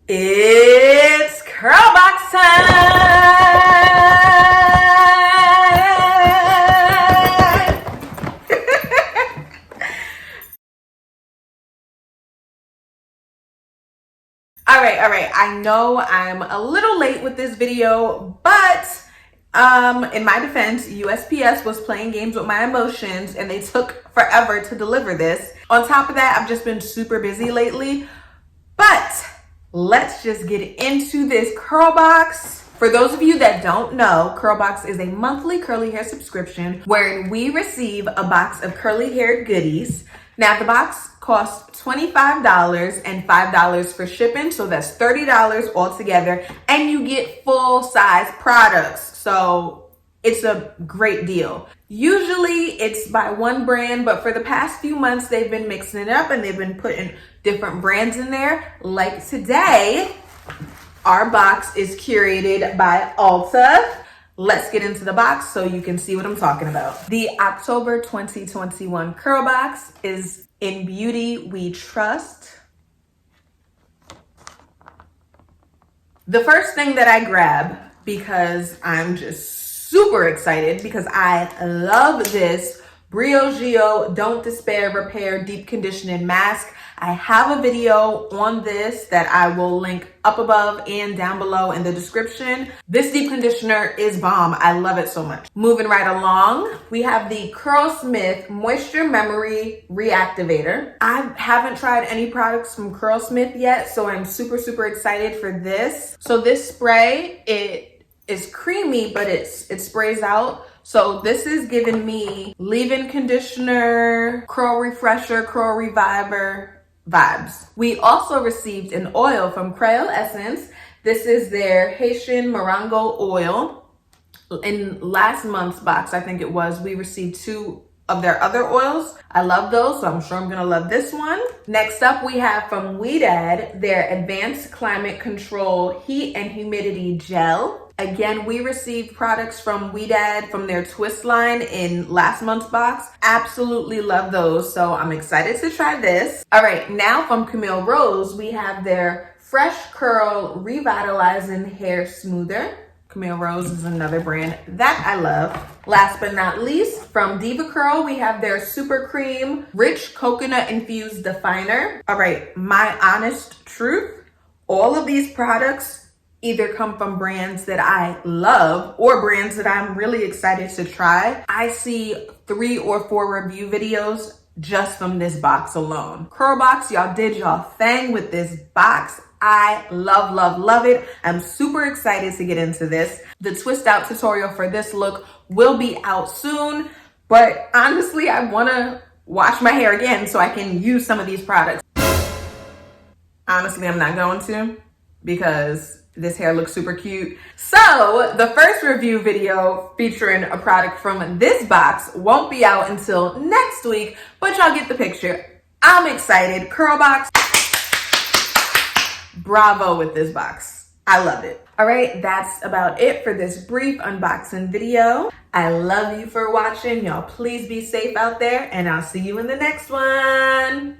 It's CURLBOX time! All right. I know I'm a little late with this video, but in my defense, USPS was playing games with my emotions and they took forever to deliver this. On top of that, I've just been super busy lately, but let's just get into this CURLBOX. For those of you that don't know, CURLBOX is a monthly curly hair subscription wherein we receive a box of curly hair goodies. Now the box costs $25 and $5 for shipping, so that's $30 altogether, and you get full size products. So it's a great deal. Usually it's by one brand, but for the past few months, they've been mixing it up and they've been putting different brands in there. Like today, our box is curated by Ulta. Let's get into the box so you can see what I'm talking about. The October 2021 CURLBOX is In Beauty We Trust. The first thing that I grab, because I'm just super excited because I love this Briogeo Don't Despair Repair Deep Conditioning Mask. I have a video on this that I will link up above and down below in the description. This deep conditioner is bomb. I love it so much. Moving right along, we have the Curlsmith Moisture Memory Reactivator. I haven't tried any products from Curlsmith yet, so I'm super excited for this. So this spray, it is creamy, but it sprays out. So this is giving me leave-in conditioner, curl refresher, curl reviver vibes. We also received an oil from Crayola Essence. This is their Haitian Morango oil. In last month's box, I think it was, we received 2 of their other oils. I love those, so I'm sure I'm gonna love this one. Next up, we have from Weedad their Advanced Climate Control Heat and Humidity Gel. Again, we received products from Weedad from their Twist line in last month's box. Absolutely love those, so I'm excited to try this. All right, now from Camille Rose, we have their Fresh Curl Revitalizing Hair Smoother. Camille Rose is another brand that I love. Last but not least, from Diva Curl, we have their Super Cream Rich Coconut Infused Definer. All right, my honest truth, all of these products either come from brands that I love or brands that I'm really excited to try. I see 3 or 4 review videos just from this box alone. CURLBOX, y'all did y'all thing with this box. I love it. I'm super excited to get into this. The twist out tutorial for this look will be out soon, but honestly, I wanna wash my hair again so I can use some of these products. Honestly, I'm not going to because this hair looks super cute. So the first review video featuring a product from this box won't be out until next week, but y'all get the picture. I'm excited. CURLBOX, bravo with this box. I love it. All right, that's about it for this brief unboxing video. I love you for watching. Y'all please be safe out there and I'll see you in the next one.